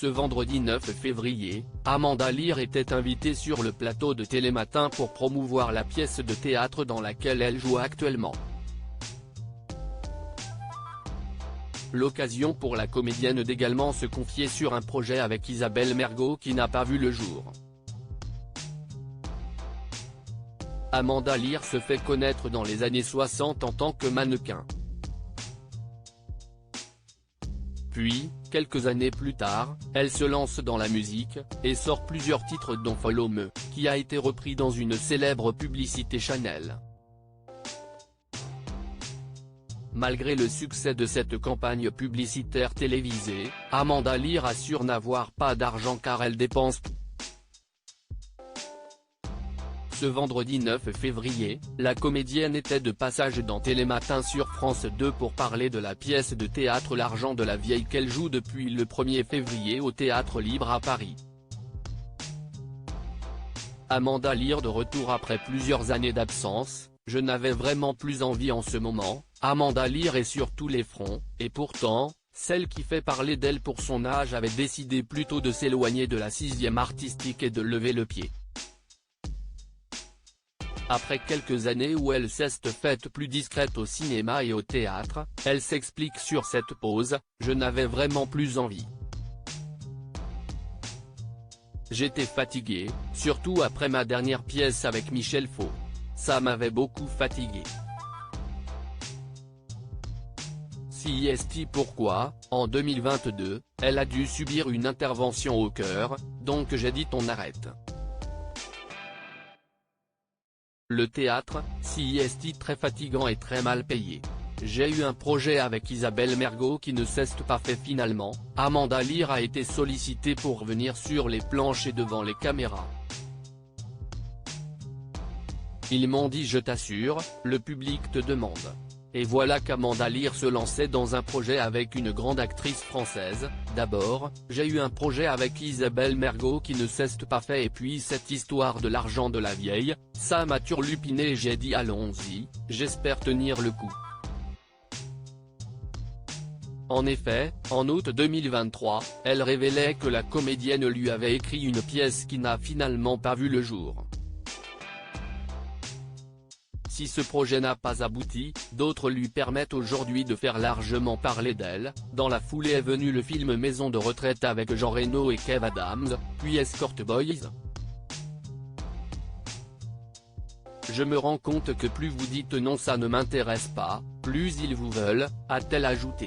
Ce vendredi 9 février, Amanda Lear était invitée sur le plateau de Télématin pour promouvoir la pièce de théâtre dans laquelle elle joue actuellement. L'occasion pour la comédienne d'également se confier sur un projet avec Isabelle Mergo qui n'a pas vu le jour. Amanda Lear se fait connaître dans les années 60 en tant que mannequin. Puis, quelques années plus tard, elle se lance dans la musique, et sort plusieurs titres dont Follow Me, qui a été repris dans une célèbre publicité Chanel. Malgré le succès de cette campagne publicitaire télévisée, Amanda Lear assure n'avoir pas d'argent car elle dépense tout. Ce vendredi 9 février, la comédienne était de passage dans Télématin sur France 2 pour parler de la pièce de théâtre L'Argent de la Vieille qu'elle joue depuis le 1er février au Théâtre Libre à Paris. Amanda Lear de retour après plusieurs années d'absence, je n'avais vraiment plus envie en ce moment. Amanda Lear est sur tous les fronts, et pourtant, celle qui fait parler d'elle pour son âge avait décidé plutôt de s'éloigner de la 6e artistique et de lever le pied. Après quelques années où elle s'est faite plus discrète au cinéma et au théâtre, elle s'explique sur cette pause: je n'avais vraiment plus envie. J'étais fatiguée, surtout après ma dernière pièce avec Michel Faux. Ça m'avait beaucoup fatiguée. CIST pourquoi, en 2022, elle a dû subir une intervention au cœur, donc j'ai dit on arrête. Le théâtre, CIST très fatigant et très mal payé. J'ai eu un projet avec Isabelle Mergo qui ne s'est pas fait finalement. Amanda Lear a été sollicitée pour venir sur les planches et devant les caméras. Ils m'ont dit je t'assure, le public te demande. Et voilà qu'Amanda Lear se lançait dans un projet avec une grande actrice française. D'abord, j'ai eu un projet avec Isabelle Mergo qui ne s'est pas fait et puis cette histoire de l'argent de la vieille, ça m'a turlupiné et j'ai dit allons-y, j'espère tenir le coup. En effet, en août 2023, elle révélait que la comédienne lui avait écrit une pièce qui n'a finalement pas vu le jour. Si ce projet n'a pas abouti, d'autres lui permettent aujourd'hui de faire largement parler d'elle. Dans la foulée est venu le film Maison de retraite avec Jean Reno et Kev Adams, puis Escort Boys. Je me rends compte que plus vous dites non ça ne m'intéresse pas, plus ils vous veulent, a-t-elle ajouté.